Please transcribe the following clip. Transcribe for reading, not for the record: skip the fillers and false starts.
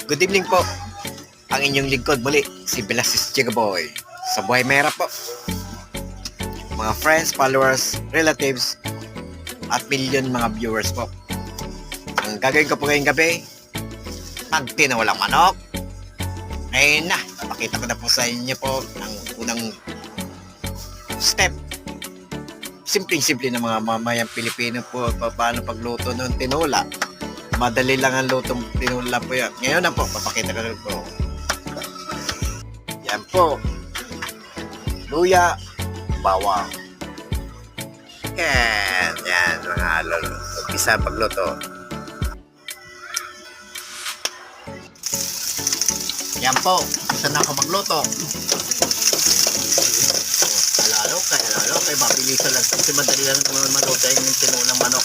Good evening po. Ang inyong lingkod muli, si Velasquez Chigaboy. Sa buhay mahirap po. Mga friends, followers, relatives, at million mga viewers po. Ang gagawin ko po ngayong gabi, magtinawalang manok. Ngayon na, pakita ko na po sa inyo po ang unang step. Simpleng-simple na mga mamayang Pilipino po, paano pagluto ng tinola. Madali lang ang lutong tinola po yan. Ngayon na po, papakita ko na po. Yan po. Luya, bawang. Yan mga lolo. Umpisa pagluto. Yan po, umpisa na ako magluto. Alalo kay mabilisan lang kasi madali lang naman maluto yung tinulang manok.